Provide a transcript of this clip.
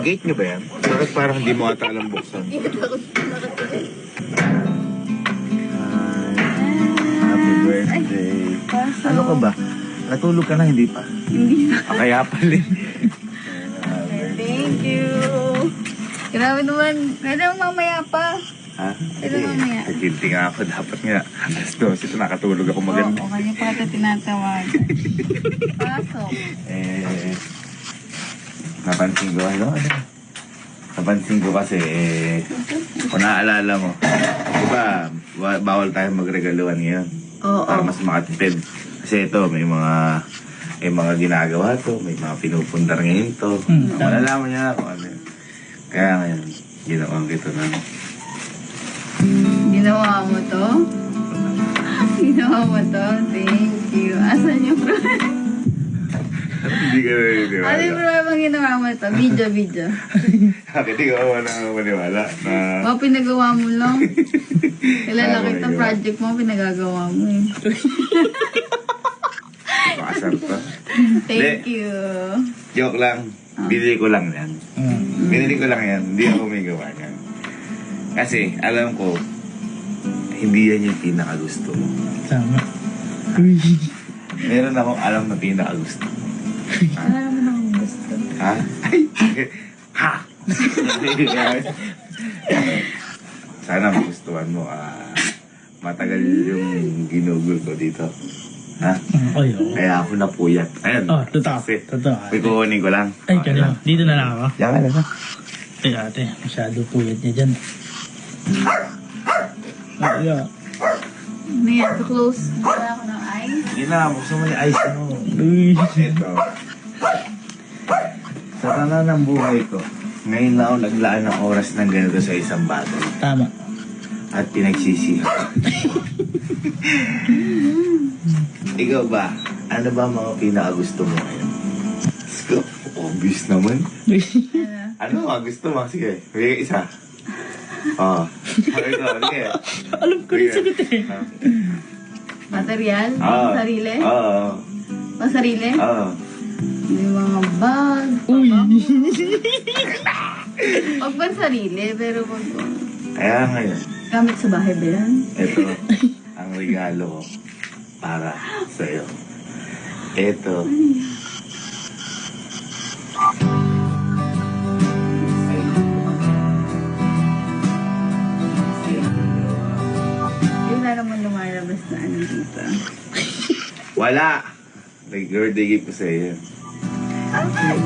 Gate nyo ba yan? Bakit parang hindi mo ata alam buksan? Happy birthday. Ano ka ba? Natulog ka na, hindi pa? Hindi pa. Kaya pala. Thank you. Grabe naman. Pwede mo mamaya pa. Ha? Pwede mamaya. Guilty nga ako. Dapat nga. Alas 12 ito nakatulog ako maganda. Oo, kanya pa ito tinatawag. Pasok. Napansin ko, napansin ko kasi, kung naaalala mo, diba, bawal tayo magregaluhan ngayon. Oo. Para mas makatipid. Kasi ito, may mga ginagawa to, may mga pinupundar ngayon to. Malalaman niya kung ano yun. Kaya ngayon, ginawa kita na. Ginawa mo to? Ginawa mo to? Thank you. Asan yung prize? Hindi ka naniniwala. Ano yung prize bang ginawa mo to? Video. Hindi ka maniwala na... O, pinagawa mo lang. Kilala kita project mo, pinagagawa mo eh. Makasar pa. Thank you. Joke lang. Binili ko lang yan. Binili ko lang yan. Hindi ako may gawa yan. Kasi, alam ko, hindi yan yung pinakagusto mo. Tama. Meron akong alam na pinakagusto mo. Alam mo na kung gusto. Ha? Ay! Ha! Sana magustuhan mo. Matagal yung ginugol ko dito. Ha? Okay, okay. Kaya ako napuyat. Ayun. Oh, totoo. Kasi, Totoo. may kukunin ko lang. Ay, kanina. Dito na lang ako. Diyan ka na. Ay, ate. Masyado puyat niya dyan. Ay, yeah. May to close. Wala ako ng eyes. Sige na, buksan mo yung ice mo. Uy. Ito. Sa tanan ng buhay ko, ngayon lang ako naglaan ng oras ng ganito sa isang bagay. Tama. At pinagsisihan. Ikaw ba? Ano ba mga pinakagusto mo ngayon? Sko, obvious naman. Ano mga gusto mo? Sige, bigay isa. Oo. Ito, sige. Alam ko rin sagot eh. Material? Oo. Sarili? Oo. Masarili? Oo. May mga bag. Uy. Huwag ba sarili, pero wag Kaya ngayon, gamit sa bahay ba yan? ito ang regalo ko para sa'yo. Ito. Yung na naman lumalabas na ano dito. Wala! Nag-birthday gift ko sa'yo. Ay!